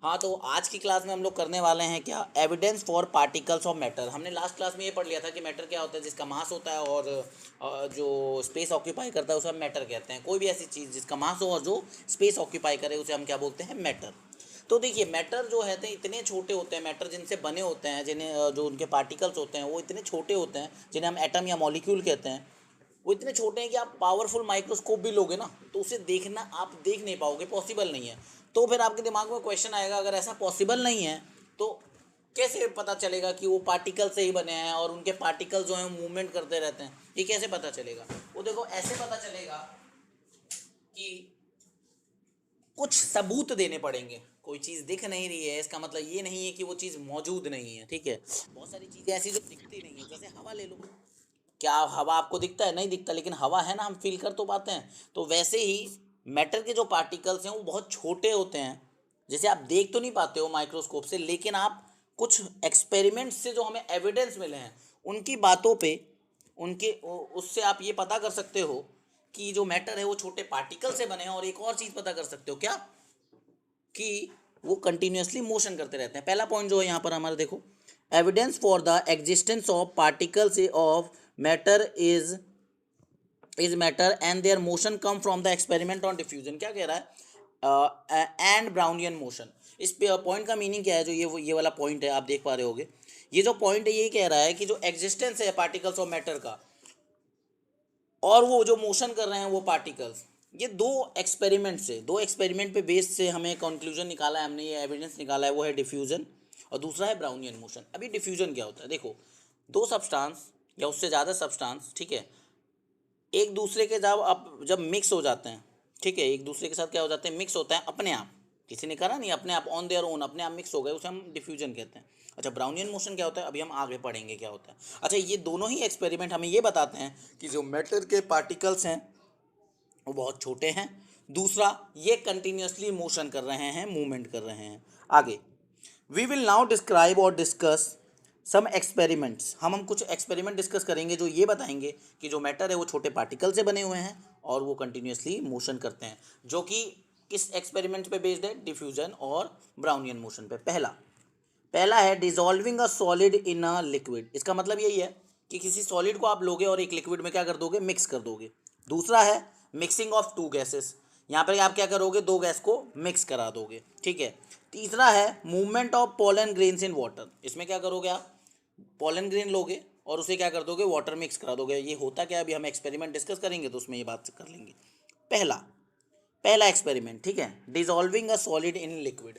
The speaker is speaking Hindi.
हाँ, तो आज की क्लास में हम लोग करने वाले हैं क्या, evidence for particles of matter. हमने लास्ट क्लास में ये पढ़ लिया था कि मैटर क्या होता है, जिसका मास होता है और जो स्पेस ऑक्यूपाई करता है उसे हम मैटर कहते हैं। कोई भी ऐसी चीज़ जिसका मास हो और जो स्पेस ऑक्यूपाई करे उसे हम क्या बोलते हैं, मैटर। तो देखिए, मैटर जो है तो इतने छोटे होते हैं, मैटर जिनसे बने होते हैं, जिन्हें जो उनके पार्टिकल्स होते हैं वो इतने छोटे होते हैं, जिन्हें हम एटम या मॉलिक्यूल कहते हैं। वो इतने छोटे हैं कि आप पावरफुल माइक्रोस्कोप भी लोगे ना तो उसे देखना आप देख नहीं पाओगे, पॉसिबल नहीं है। तो फिर आपके दिमाग में क्वेश्चन आएगा, अगर ऐसा पॉसिबल नहीं है तो कैसे पता चलेगा कि वो पार्टिकल से ही बने हैं और उनके पार्टिकल जो हैं मूवमेंट करते रहते हैं, ये कैसे पता चलेगा? वो देखो, ऐसे पता चलेगा कि कुछ सबूत देने पड़ेंगे। कोई चीज़ दिख नहीं रही है इसका मतलब ये नहीं है कि वो चीज़ मौजूद नहीं है, ठीक है। बहुत सारी चीज़ें ऐसी जो दिखती नहीं है, जैसे हवा ले लो। क्या हवा आपको दिखता है? नहीं दिखता, लेकिन हवा है ना, हम फील कर तो पाते हैं। तो वैसे ही मैटर के जो पार्टिकल्स हैं वो बहुत छोटे होते हैं, जैसे आप देख तो नहीं पाते हो माइक्रोस्कोप से, लेकिन आप कुछ एक्सपेरिमेंट से जो हमें एविडेंस मिले हैं उनकी बातों पे, उनके उससे आप ये पता कर सकते हो कि जो मैटर है वो छोटे पार्टिकल से बने हैं। और एक और चीज़ पता कर सकते हो, क्या? कि वो कंटिन्यूसली मोशन करते रहते हैं। पहला पॉइंट जो है यहाँ पर हमारा देखो, evidence for the existence of particles of matter is matter and there motion come from the experiment on diffusion. क्या कह रहा है? And Brownian motion. इस पॉइंट का मीनिंग क्या है? जो ये वाला पॉइंट है, आप देख पा रहे होगे, ये जो पॉइंट है ये कह रहा है कि जो एग्जिस्टेंस है पार्टिकल्स ऑफ मैटर का और वो जो मोशन कर रहे हैं वो पार्टिकल्स, ये दो एक्सपेरिमेंट पे बेस से हमें कंक्लूजन निकाला है, हमने ये एविडेंस निकाला है, वो है डिफ्यूजन और दूसरा है ब्राउनियन मोशन। अभी डिफ्यूजन क्या होता है? देखो, दो सब्सटेंस या उससे ज़्यादा सब्सटेंस, ठीक है, एक दूसरे के जब मिक्स हो जाते हैं, ठीक है, एक दूसरे के साथ क्या हो जाते हैं, मिक्स होता है अपने आप। किसी ने करा नहीं, अपने आप, ऑन देयर ओन, अपने आप मिक्स हो गए, उसे हम डिफ्यूजन कहते हैं। अच्छा, ब्राउनियन मोशन क्या होता है? अभी हम आगे पढ़ेंगे क्या होता है। अच्छा, ये दोनों ही एक्सपेरिमेंट हमें ये बताते हैं कि जो मैटर के पार्टिकल्स हैं वो बहुत छोटे हैं। दूसरा, ये कंटिन्यूसली मोशन कर रहे हैं, मूवमेंट कर रहे हैं। आगे वी विल नाउ डिस्क्राइब और डिस्कस सम एक्सपेरिमेंट्स। हम कुछ एक्सपेरिमेंट डिस्कस करेंगे जो ये बताएंगे कि जो मैटर है वो छोटे पार्टिकल से बने हुए हैं और वो कंटिन्यूसली मोशन करते हैं, जो कि किस एक्सपेरिमेंट पे बेस्ड है? डिफ्यूजन और ब्राउनियन मोशन पे। पहला है dissolving a solid in a liquid. इसका मतलब यही है कि किसी सॉलिड को आप लोगे और एक लिक्विड में क्या कर दोगे? मिक्स कर दोगे। दूसरा है मिक्सिंग ऑफ टू गैसेस। यहाँ पर आप क्या करोगे? दो गैस को मिक्स करा दोगे, ठीक है। तीसरा है movement of pollen grains in water. इसमें क्या करोगे आप? पोलन ग्रेन लोगे और उसे क्या कर दोगे? वाटर मिक्स करा दोगे। ये होता क्या है अभी हम एक्सपेरिमेंट डिस्कस करेंगे तो उसमें ये बात कर लेंगे। पहला पहला एक्सपेरिमेंट, ठीक है, dissolving a solid in liquid.